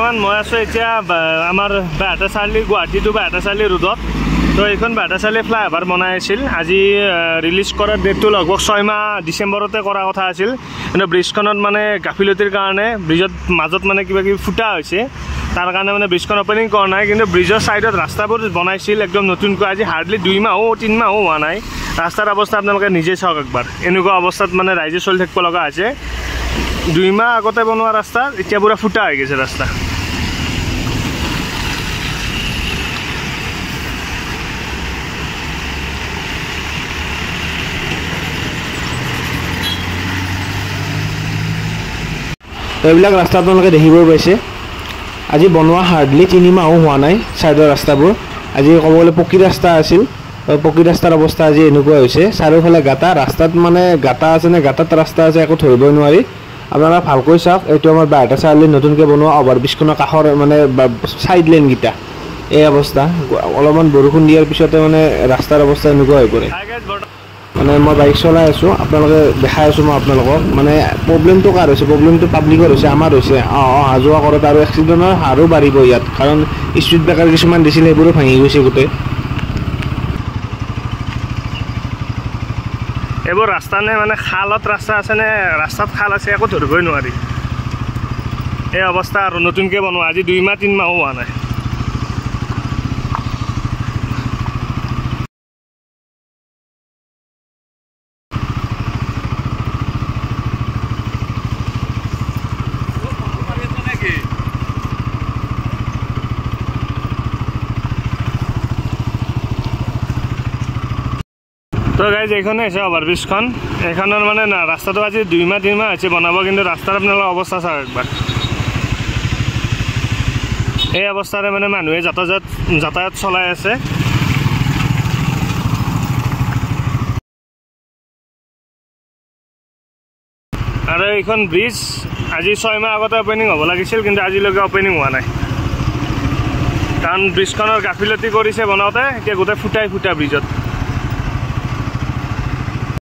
বৰ্তমান মই আছোঁ এতিয়া আমাৰ বাটাচালি গুৱাহাটী টু বাটাচালি ৰোডত। তো এইখন বাটাচালি ফ্লাইঅভাৰ বনাই আছিল। আজি ৰিলিজ কৰাৰ ডেটটো লগভগ 6 মাহ ডিচেম্বৰতে কৰা কথা আছিল, কিন্তু ব্ৰিজখনত মানে গাফিলতিৰ কাৰণে ব্ৰিজত মাজত মানে কিবা কিবি ফুটা হৈছে, তাৰ কাৰণে মানে ব্ৰিজখন অপেনিং কৰা নাই। কিন্তু ব্ৰিজৰ ছাইডত ৰাস্তাবোৰ বনাইছিল একদম নতুনকৈ। আজি হাৰ্ডলি 2 মাহো 3 মাহো হোৱা নাই। ৰাস্তাৰ অৱস্থা আপোনালোকে নিজে চাওক একবাৰ। এনেকুৱা অৱস্থাত মানে ৰাইজে চলি থাকিব লগা হৈছে। 2 মাহ আগতে বনোৱা ৰাস্তা এতিয়া পুৰা ফুটা হৈ গৈছে ৰাস্তা। এইবিলাক ৰাস্তা আপোনালোকে দেখিব পাইছে। আজি বনোৱা হাৰ্ডলি 3 মাহো হোৱা নাই ছাইডৰ ৰাস্তাবোৰ। আজি ক'ব গ'লে পকী ৰাস্তা আছিল, পকী ৰাস্তাৰ অৱস্থা আজি এনেকুৱা হৈছে। চাৰিওফালে গাঁতা, ৰাস্তাত মানে গাঁতা আছে নে গাঁতাত ৰাস্তা আছে একো ধৰিবই নোৱাৰি। আপোনালোকে ভালকৈ চাওক, এইটো আমাৰ বাটাচালি নতুনকৈ বনোৱা অভাৰব্ৰিজখনৰ কাষৰ মানে ছাইড লেনকেইটা। এই অৱস্থা অলপমান বৰষুণ দিয়াৰ পিছতে মানে ৰাস্তাৰ অৱস্থা এনেকুৱা হৈ পৰে। মানে মই বাইক চলাই আছোঁ, আপোনালোকে দেখাই আছোঁ মই আপোনালোকক। মানে প্ৰব্লেমটো কাৰ হৈছে? প্ৰব্লেমটো পাব্লিকৰ হৈছে, আমাৰ হৈছে। অহা যোৱা কৰোঁতে আৰু এক্সিডেণ্টৰ হাৰো বাঢ়িব ইয়াত, কাৰণ স্পীড ব্ৰেকাৰ কিছুমান দিছিল সেইবোৰো ভাঙি গৈছে গোটেই। এইবোৰ ৰাস্তা নে মানে খালত ৰাস্তা আছে নে ৰাস্তাত খাল আছে একো ধৰিবই নোৱাৰি। এই অৱস্থা আৰু নতুনকৈ বনোৱা আজি 2 মাহ 3 মাহো হোৱা নাই। তো গাইজ এইখনে হৈছে অভাৰব্ৰিজখন। এইখনৰ মানে না ৰাস্তাটো আজি 2 মাহ 3 মাহ হৈছে বনাব, কিন্তু ৰাস্তাৰ আপোনালোকৰ অৱস্থা চাওক একবাৰ। এই অৱস্থাৰে মানে মানুহে যাতায়াত চলাই আছে। আৰু এইখন ব্ৰিজ আজি 6 মাহ আগতে অপেনিং হ'ব লাগিছিল, কিন্তু আজিলৈকে অপেনিং হোৱা নাই, কাৰণ ব্ৰিজখনৰ গাফিলতি কৰিছে বনাওঁতে। এতিয়া গোটেই ফুটাই ব্ৰিজত।